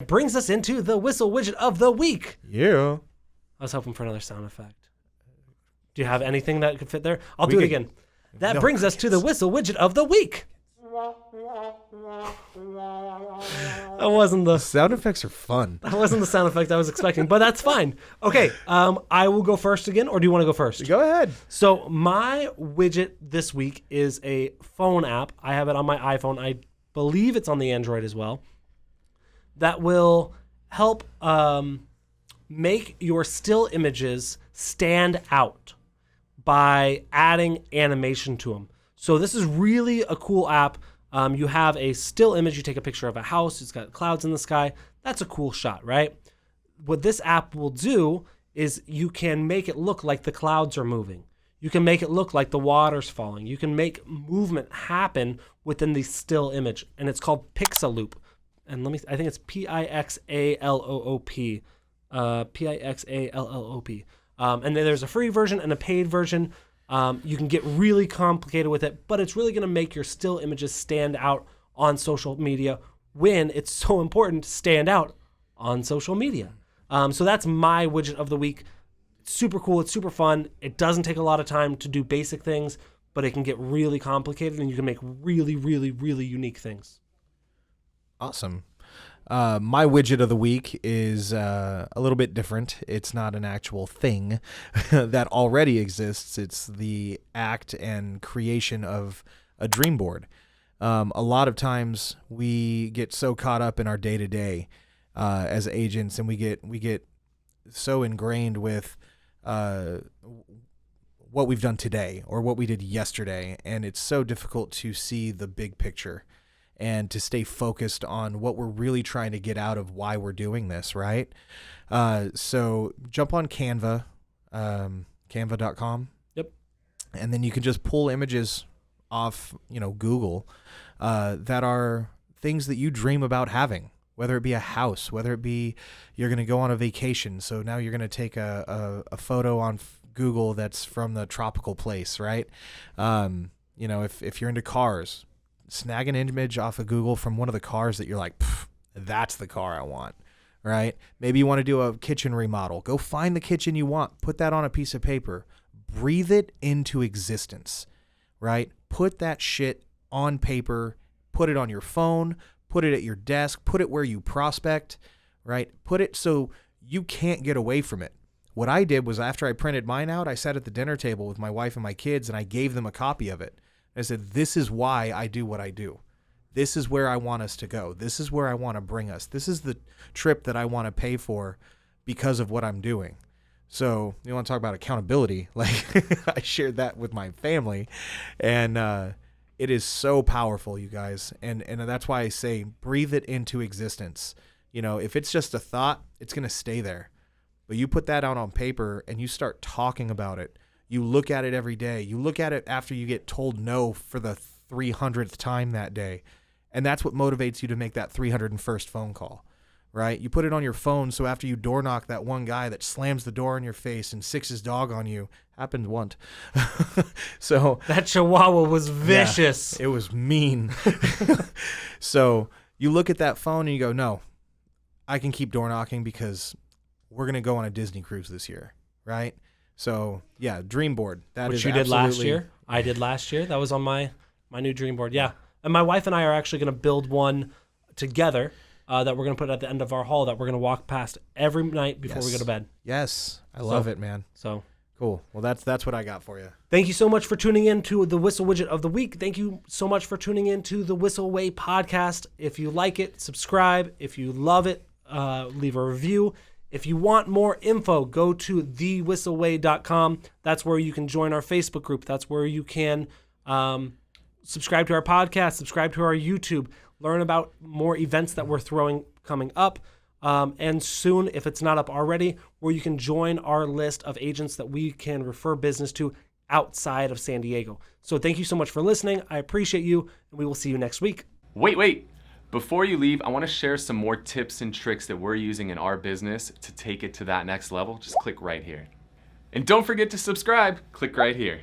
Brings us into the Whissel Widget of the week. Yeah. I was hoping for another sound effect. Do you have anything that could fit there? I'll do it again. That brings us to the Whissel Widget of the week. That wasn't the sound effects are fun. That wasn't the sound effect I was expecting, but that's fine. Okay, I will go first again, or do you want to go first? Go ahead. So my widget this week is a phone app. I have it on my iPhone. I believe it's on the Android as well. That will help make your still images stand out by adding animation to them. So this is really a cool app. You have a still image. You take a picture of a house. It's got clouds in the sky. That's a cool shot, right? What this app will do is you can make it look like the clouds are moving. You can make it look like the water's falling. You can make movement happen within the still image, and it's called Pixaloop. And I think it's Pixaloop. Pixaloop. And then there's a free version and a paid version. You can get really complicated with it, but it's really going to make your still images stand out on social media when it's so important to stand out on social media. So that's my widget of the week. It's super cool. It's super fun. It doesn't take a lot of time to do basic things, but it can get really complicated, and you can make really, really, really unique things. Awesome. My widget of the week is a little bit different. It's not an actual thing that already exists. It's the act and creation of a dream board. A lot of times we get so caught up in our day-to-day as agents, and we get so ingrained with what we've done today or what we did yesterday, and it's so difficult to see the big picture and to stay focused on what we're really trying to get out of why we're doing this, right? So jump on Canva, canva.com. Yep. And then you can just pull images off, Google, that are things that you dream about having, whether it be a house, whether it be you're going to go on a vacation. So now you're going to take a photo on Google that's from the tropical place, right? If you're into cars, snag an image off of Google from one of the cars that you're like, that's the car I want, right? Maybe you want to do a kitchen remodel. Go find the kitchen you want. Put that on a piece of paper. Breathe it into existence, right? Put that shit on paper. Put it on your phone. Put it at your desk. Put it where you prospect, right? Put it so you can't get away from it. What I did was after I printed mine out, I sat at the dinner table with my wife and my kids, and I gave them a copy of it. I said, this is why I do what I do. This is where I want us to go. This is where I want to bring us. This is the trip that I want to pay for because of what I'm doing. So you want to talk about accountability? Like I shared that with my family, and it is so powerful, you guys. And that's why I say breathe it into existence. If it's just a thought, it's going to stay there. But you put that out on paper and you start talking about it. You look at it every day. You look at it after you get told no for the 300th time that day. And that's what motivates you to make that 301st phone call, right? You put it on your phone so after you door knock that one guy that slams the door in your face and sicks his dog on you, happened once. So that Chihuahua was vicious. Yeah, it was mean. So you look at that phone and you go, no, I can keep door knocking because we're going to go on a Disney cruise this year, right? So, yeah, dream board. Which you did last year. I did last year. That was on my new dream board. Yeah. And my wife and I are actually going to build one together that we're going to put at the end of our hall that we're going to walk past every night before we go to bed. Yes. I love it, man. So cool. Well, that's what I got for you. Thank you so much for tuning in to the Whissel Widget of the Week. Thank you so much for tuning in to the Whissel Way podcast. If you like it, subscribe. If you love it, leave a review. If you want more info, go to thewhisselway.com. That's where you can join our Facebook group. That's where you can subscribe to our podcast, subscribe to our YouTube, learn about more events that we're coming up. And soon, if it's not up already, where you can join our list of agents that we can refer business to outside of San Diego. So thank you so much for listening. I appreciate you, and we will see you next week. Wait. Before you leave, I want to share some more tips and tricks that we're using in our business to take it to that next level. Just click right here. And don't forget to subscribe. Click right here.